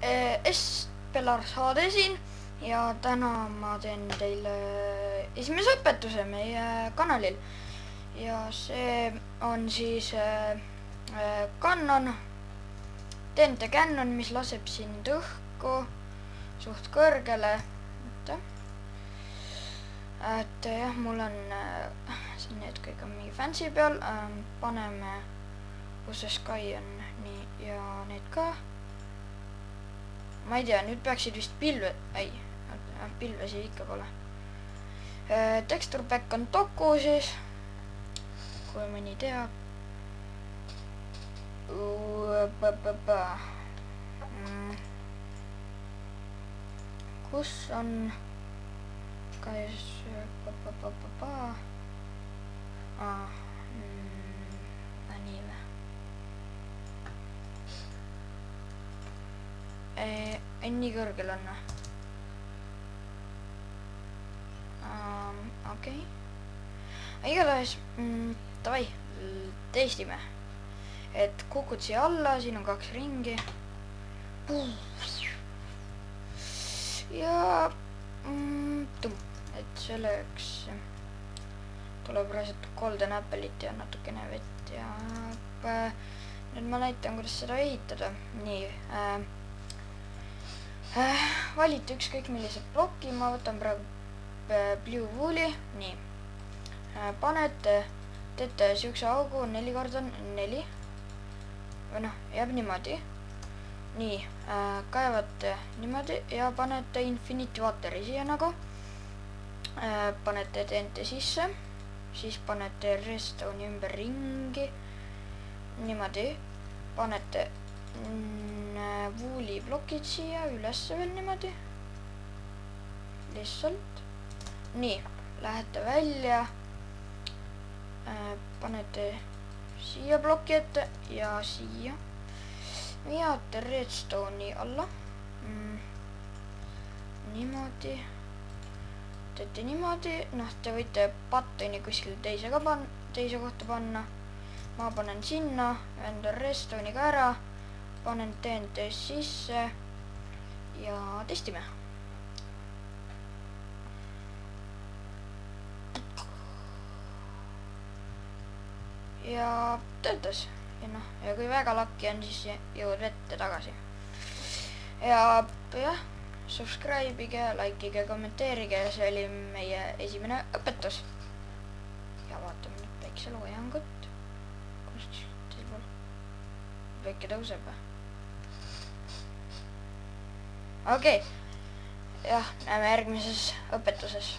Espelar saade siin ja täna ma teen teile esimese õpetuse meie kanalil ja see on siis Canon TNT Canon, mis laseb sind õhku suht kõrgele. Et jah, mul on siin need kõik on mingi fancy peal, paneme kus see Sky on, nii, ja need ka. Ma ei tea, nüüd peaksid vist pilvesi ikka pole. Texture pack on doku siis, kui mõni teab. Kus on nii või? Nii kõrgel on. Okei. Igatahes, davai, testime. Et kukud siia alla, siin on 2 ringi. Ja et selleks tuleb raisata golden apple'it ja natukene vett ja nüüd ma näitan, kuidas seda ehitada. Nii, valite ükskõik millise ploki, ma võtan praegu blue wool'i, nii, panete, teete siukse augu 4x4 või noh, jääb niimoodi, nii, kaevate niimoodi ja panete infinity water'i siia nagu, panete TNT sisse, siis panete redstone'i ümber ringi, niimoodi, panete wool'i plokid siia ülesse veel niimoodi, lihtsalt, nii, lähete välja, panete siia ploki ette ja siia, veate redstone'i alla, niimoodi, teete niimoodi, noh, te võite buttoni kuskil teise kohta panna, ma panen sinna, väändan redstone'i ka ära, panen TNT sisse ja testime. Ja töötas. Ja noh, ja kui väga lakki on, siis jõuad vette tagasi. Ja jah, subscribe'ige, likeige, kommenteerige, see oli meie esimene õpetus. Ja vaatame nüüd päikseloojangut. Kust teil pool? Päike tõuseb või? Okei. Jah, näeme järgmises õpetuses.